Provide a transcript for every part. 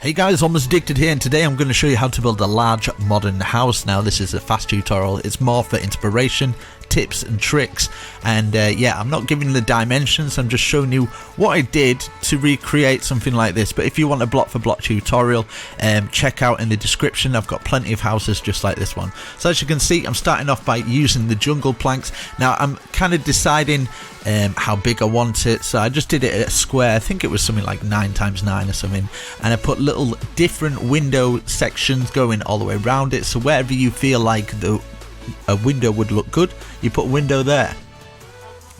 Hey guys, Almost Addicted here, and today I'm going to show you how to build a large modern house. Now this is a fast tutorial, it's more for inspiration, tips and tricks, and yeah, I'm not giving the dimensions, I'm just showing you what I did to recreate something like this. But if you want a block for block tutorial, check out in the description, I've got plenty of houses just like this one. So as you can see, I'm starting off by using the jungle planks. Now I'm kind of deciding how big I want it, so I just did it at a square. I think it was something like 9x9 or something, and I put little different window sections going all the way around it, so wherever you feel like a window would look good, you put a window there.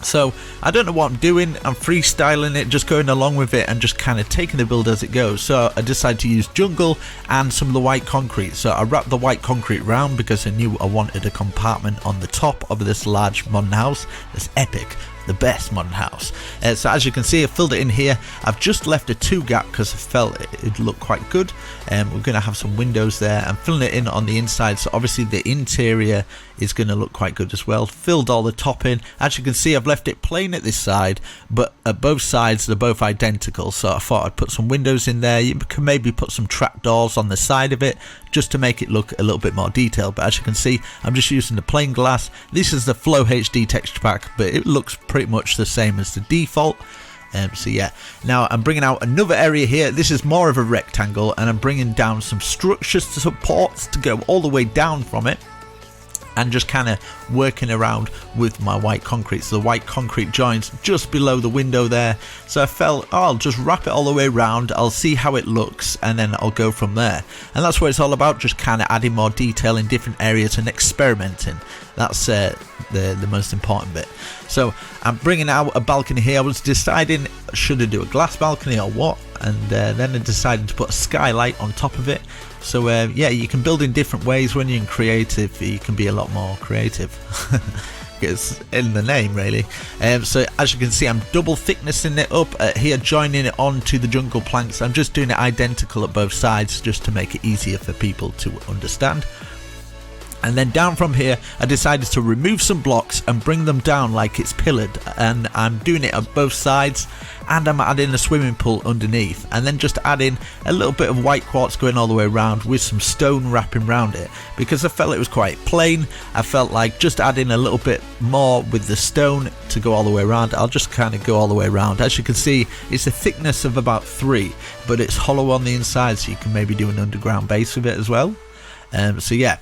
So I don't know what I'm doing, I'm freestyling it, just going along with it and just kind of taking the build as it goes. So I decided to use jungle and some of the white concrete. So I wrapped the white concrete round because I knew I wanted a compartment on the top of this large modern house. This epic, the best modern house. So as you can see, I filled it in here. I've just left a 2 gap because I felt it'd look quite good. We're going to have some windows there. I'm filling it in on the inside, so obviously the interior is going to look quite good as well. Filled all the top in. As you can see, I've left it plain at this side, but at both sides they're both identical, so I thought I'd put some windows in there. You can maybe put some trap doors on the side of it just to make it look a little bit more detailed. But as you can see, I'm just using the plain glass. This is the Flow HD texture pack, but it looks pretty much the same as the default. So yeah, now I'm bringing out another area here. This is more of a rectangle, and I'm bringing down some structures to supports to go all the way down from it, and just kind of working around with my white concrete. So the white concrete joins just below the window there, so I felt, oh, I'll just wrap it all the way around, I'll see how it looks, and then I'll go from there. And that's what it's all about, just kind of adding more detail in different areas and experimenting. That's the most important bit. So I'm bringing out a balcony here. I was deciding, should I do a glass balcony or what, and then I decided to put a skylight on top of it. So yeah, you can build in different ways. When you're in creative, you can be a lot more creative. It's in the name, really. So as you can see, I'm double thicknessing it up here, joining it onto the jungle planks. I'm just doing it identical at both sides just to make it easier for people to understand. And then down from here, I decided to remove some blocks and bring them down like it's pillared, and I'm doing it on both sides, and I'm adding a swimming pool underneath, and then just adding a little bit of white quartz going all the way around with some stone wrapping around it, because I felt it was quite plain. I felt like just adding a little bit more with the stone to go all the way around. I'll just kind of go all the way around. As you can see, it's a thickness of about 3, but it's hollow on the inside, so you can maybe do an underground base with it as well. So yeah.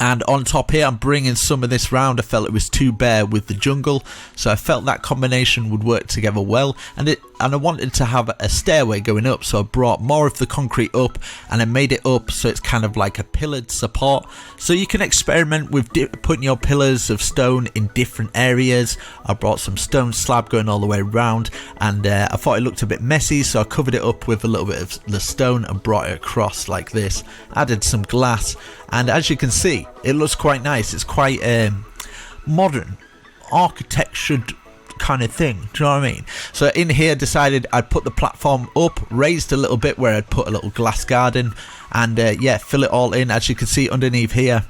And on top here, I'm bringing some of this round. I felt it was too bare with the jungle, so I felt that combination would work together well. And I wanted to have a stairway going up, so I brought more of the concrete up, and I made it up so it's kind of like a pillared support. So you can experiment with putting your pillars of stone in different areas. I brought some stone slab going all the way around, and I thought it looked a bit messy, so I covered it up with a little bit of the stone and brought it across like this. Added some glass, and as you can see, it looks quite nice. It's quite modern, architectured kind of thing. Do you know what I mean? So in here, decided I'd put the platform up, raised a little bit where I'd put a little glass garden, and yeah, fill it all in. As you can see underneath here,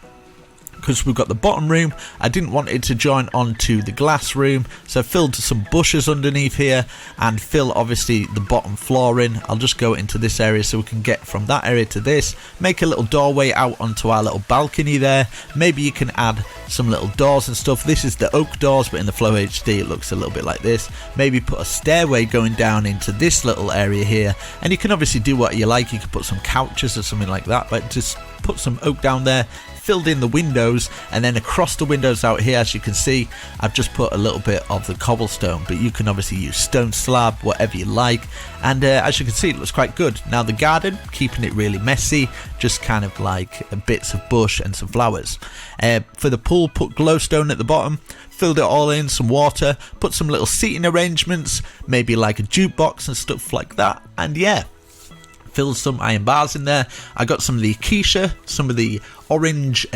because we've got the bottom room, I didn't want it to join onto the glass room, so I filled some bushes underneath here and fill obviously the bottom flooring. I'll just go into this area so we can get from that area to this, make a little doorway out onto our little balcony there. Maybe you can add some little doors and stuff. This is the oak doors, but in the Flow HD it looks a little bit like this. Maybe put a stairway going down into this little area here, and you can obviously do what you like. You could put some couches or something like that, but just put some oak down there, filled in the windows, and then across the windows out here, as you can see, I've just put a little bit of the cobblestone, but you can obviously use stone slab, whatever you like. And as you can see, it looks quite good. Now the garden, keeping it really messy, just kind of like bits of bush and some flowers. For the pool, put glowstone at the bottom, filled it all in, some water, put some little seating arrangements, maybe like a jukebox and stuff like that, and yeah, filled some iron bars in there. I got some of the acacia, some of the orange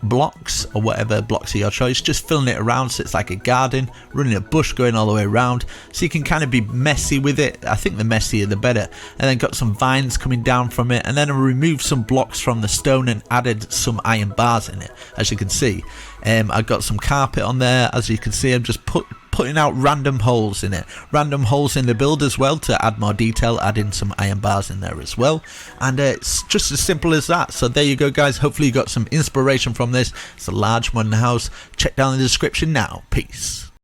blocks, or whatever blocks of your choice, just filling it around so it's like a garden, running a bush going all the way around, so you can kind of be messy with it. I think the messier the better. And then got some vines coming down from it, and then I removed some blocks from the stone and added some iron bars in it, as you can see. I got some carpet on there, as you can see. I'm just putting out random holes in it, random holes in the build as well to add more detail, adding some iron bars in there as well, and it's just as simple as that. So there you go, guys. Hopefully you got some inspiration from this. It's a large modern house. Check down in the description now. Peace.